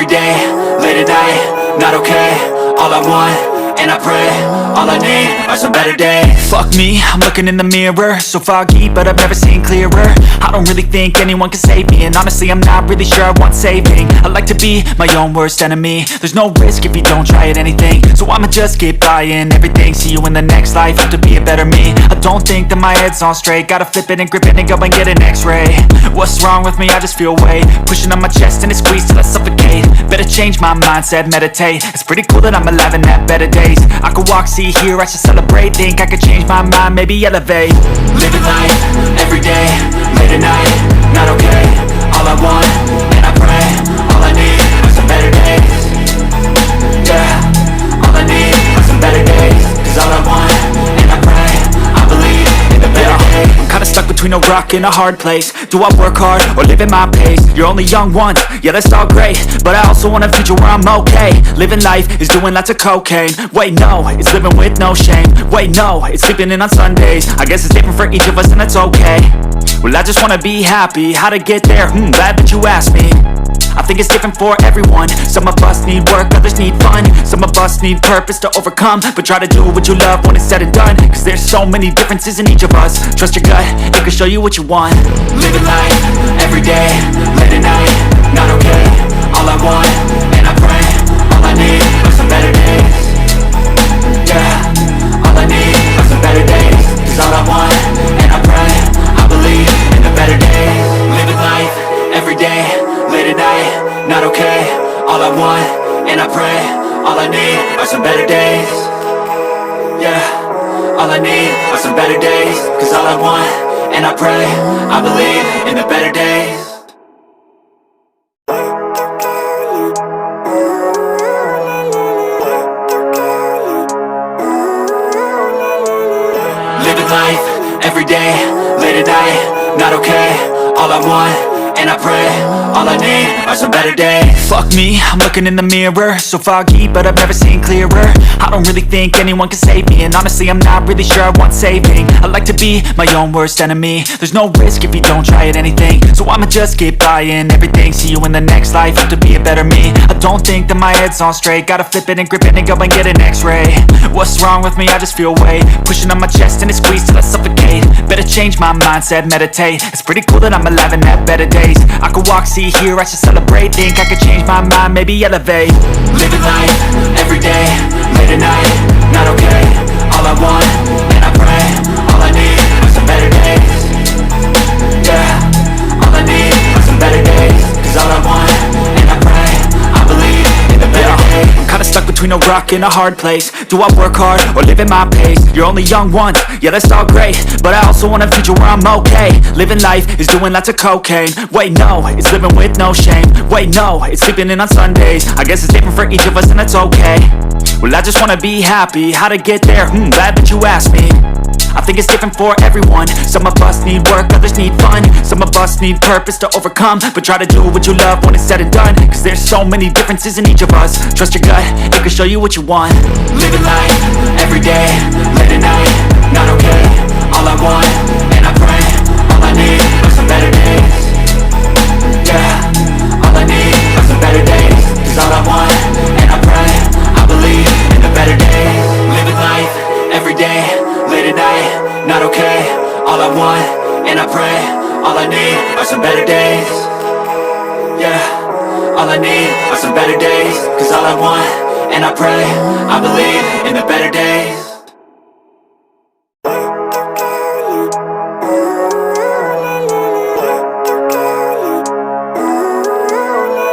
every day, late at night, not okay. All I want, and I pray, all I need are some better days. Fuck me, I'm looking in the mirror, so foggy, but I've never seen clearer. I don't really think anyone can save me, and honestly I'm not really sure I want saving. I like to be my own worst enemy. There's no risk if you don't try at anything, so I'ma just keep buying everything. See you in the next life, have to be a better me. I don't think that my head's on straight, gotta flip it and grip it and go and get an x-ray. What's wrong with me? I just feel weight pushing on my chest and it squeezes till I suffocate. Better change my mindset, meditate. It's pretty cool that I'm alive and have better days. I could walk, see, hear, I should celebrate. Think I could change my mind, maybe elevate. Living life, every day, late at night, not okay. All I want, and I pray, all I need are some better days. Yeah, all I need are some better days. Cause all I want, and I pray, I believe in the better days. I'm kinda stuck between a rock and a hard place. Do I work hard or live at my pace? You're only young once, yeah that's all great, but I also want a future where I'm okay. Living life is doing lots of cocaine. Wait no, it's living with no shame. Wait no, it's sleeping in on Sundays. I guess it's different for each of us and that's okay. Well I just wanna be happy, how to get there? Glad that you asked me. I think it's different for everyone. Some of us need work, others need fun. Some of us need purpose to overcome. But try to do what you love when it's said and done, cause there's so many differences in each of us. Trust your gut, it can show you what you want. Living life, every day, late at night, not okay. All I want, and I pray, all I need are some better days. Yeah, all I need are some better days. Cause all I want, and I pray, I believe in the better days. Living life, every day, late at night, not okay. All I want, and I pray, all I need are some better days. Yeah, all I need are some better days. Cause all I want, and I pray, I believe in the better days. Living life, every day, late at night, not okay. All I want, and I pray, all I need are some better days. Fuck me, I'm looking in the mirror, so foggy, but I've never seen clearer. I don't really think anyone can save me, and honestly I'm not really sure I want saving. I like to be my own worst enemy. There's no risk if you don't try at anything, so I'ma just keep buying everything. See you in the next life, have to be a better me. I don't think that my head's on straight, gotta flip it and grip it and go and get an x-ray. What's wrong with me? I just feel weight pushing on my chest and it squeezes till I suffocate. Better change my mindset, meditate. It's pretty cool that I'm alive and have better days. I could walk, see, hear, I should celebrate. Think I could change my mind, maybe elevate. Living life, every day, late at night, not okay. All I want, and I pray, all I need are some better days. Yeah, all I need are some better days. Cause all I want, and I pray, I believe in the better days. I'm kinda stuck between a rock and a hard place. Do I work hard or live at my pace? You're only young once, yeah that's all great, but I also want a future where I'm okay. Living life is doing lots of cocaine. Wait no, it's living with no shame. Wait no, it's sleeping in on Sundays. I guess it's different for each of us and that's okay. Well I just wanna be happy, how to get there? Glad that you asked me. I think it's different for everyone. Some of us need work, others need fun. Some of us need purpose to overcome. But try to do what you love when it's said and done, cause there's so many differences in each of us. Trust your gut, it can show you what you want. Living life, every day, late at night, not okay. All I want, and I pray, all I need are some better days. Yeah, all I need are some better days. Cause all I want, and I pray, I believe in the better days. Living life, every day, late at night, not okay. All I want, and I pray, all I need are some better days. Yeah, all I need are some better days. Cause all I want, and I pray, I believe in the better days.